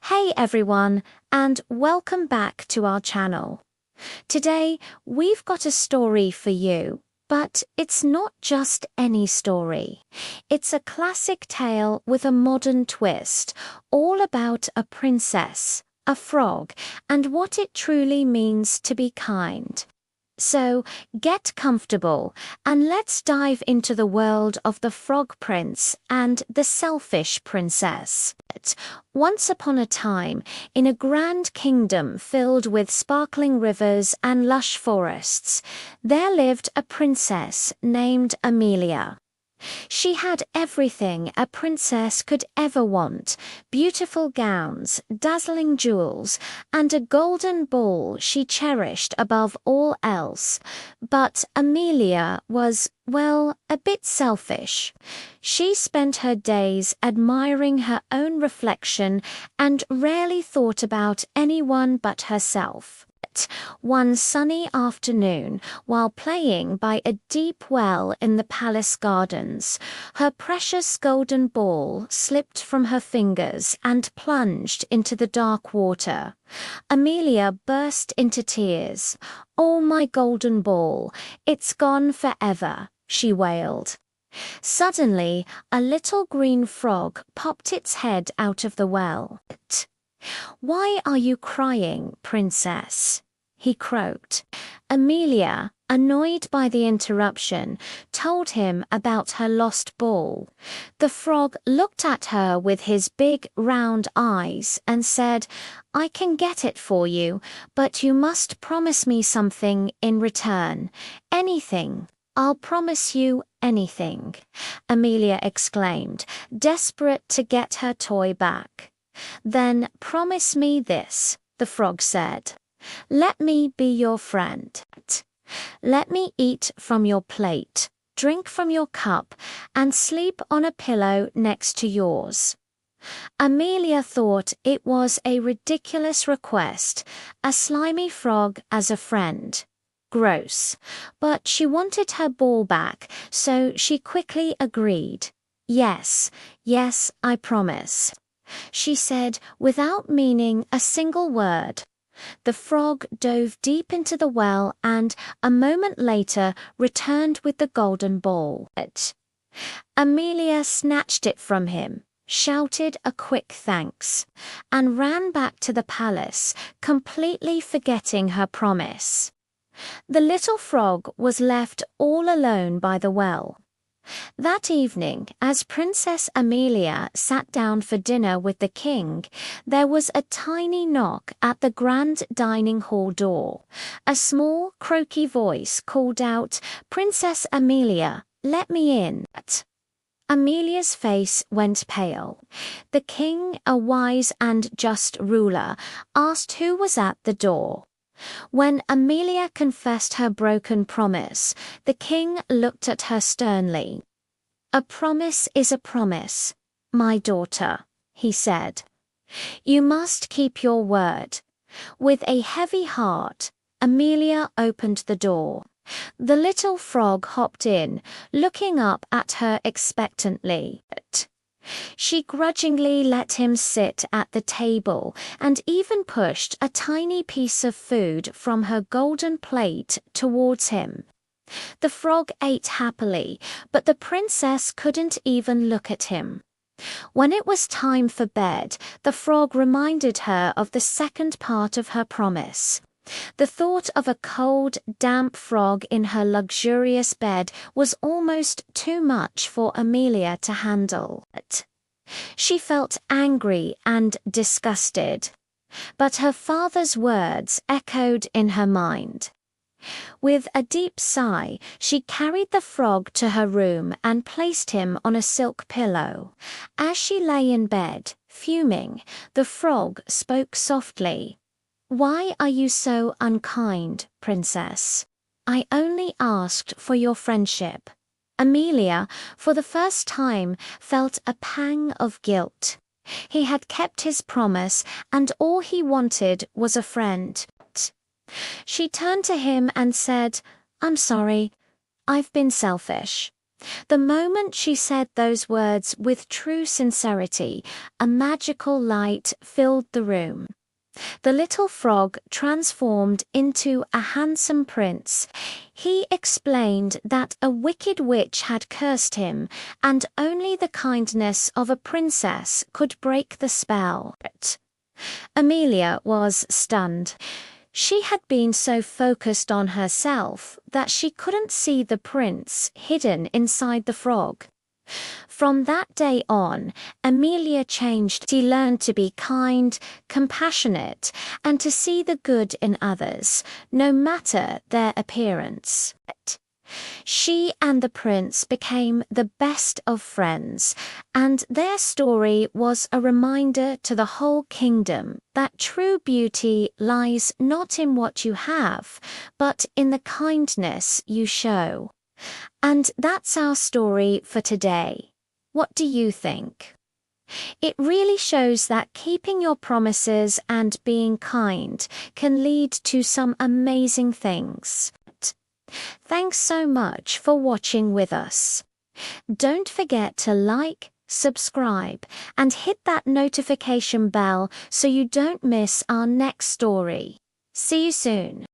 Hey everyone, and welcome back to our channel. Today, we've got a story for you, but it's not just any story. It's a classic tale with a modern twist, all about a princess, a frog, and what it truly means to be kind. So, get comfortable and let's dive into the world of the Frog Prince and the Selfish Princess. Once upon a time, in a grand kingdom filled with sparkling rivers and lush forests, there lived a princess named Amelia. She had everything a princess could ever want: beautiful gowns, dazzling jewels, and a golden ball she cherished above all else. But Amelia was, well, a bit selfish. She spent her days admiring her own reflection and rarely thought about anyone but herself. One sunny afternoon, while playing by a deep well in the palace gardens, her precious golden ball slipped from her fingers and plunged into the dark water. Amelia burst into tears. "Oh, my golden ball, it's gone forever," she wailed. Suddenly, a little green frog popped its head out of the well. "Why are you crying, princess?" he croaked. Amelia, annoyed by the interruption, told him about her lost ball. The frog looked at her with his big, round eyes and said, "I can get it for you, but you must promise me something in return. Anything. I'll promise you anything," Amelia exclaimed, desperate to get her toy back. "Then promise me this," the frog said. "Let me be your friend. Let me eat from your plate, drink from your cup, and sleep on a pillow next to yours." Amelia thought it was a ridiculous request, a slimy frog as a friend. Gross. But she wanted her ball back, so she quickly agreed. Yes, I promise," she said without meaning a single word. The frog dove deep into the well and, a moment later, returned with the golden ball. Amelia snatched it from him, shouted a quick thanks, and ran back to the palace, completely forgetting her promise. The little frog was left all alone by the well. That evening, as Princess Amelia sat down for dinner with the king, there was a tiny knock at the grand dining hall door. A small, croaky voice called out, "Princess Amelia, let me in." Amelia's face went pale. The king, a wise and just ruler, asked who was at the door. When Amelia confessed her broken promise, the king looked at her sternly. "A promise is a promise, my daughter," he said. "You must keep your word." With a heavy heart, Amelia opened the door. The little frog hopped in, looking up at her expectantly. She grudgingly let him sit at the table and even pushed a tiny piece of food from her golden plate towards him. The frog ate happily, but the princess couldn't even look at him. When it was time for bed, the frog reminded her of the second part of her promise. The thought of a cold, damp frog in her luxurious bed was almost too much for Amelia to handle. She felt angry and disgusted, but her father's words echoed in her mind. With a deep sigh, she carried the frog to her room and placed him on a silk pillow. As she lay in bed, fuming, the frog spoke softly. "Why are you so unkind, princess? I only asked for your friendship." Amelia, for the first time, felt a pang of guilt. He had kept his promise, and all he wanted was a friend. She turned to him and said, "I'm sorry. I've been selfish. The moment she said those words with true sincerity, a magical light filled the room. The little frog transformed into a handsome prince. He explained that a wicked witch had cursed him, and only the kindness of a princess could break the spell. Amelia was stunned. She had been so focused on herself that she couldn't see the prince hidden inside the frog. From that day on, Amelia changed. She learned to be kind, compassionate, and to see the good in others, no matter their appearance. She and the prince became the best of friends, and their story was a reminder to the whole kingdom that true beauty lies not in what you have, but in the kindness you show. And that's our story for today. What do you think? It really shows that keeping your promises and being kind can lead to some amazing things. Thanks so much for watching with us. Don't forget to like, subscribe, and hit that notification bell so you don't miss our next story. See you soon.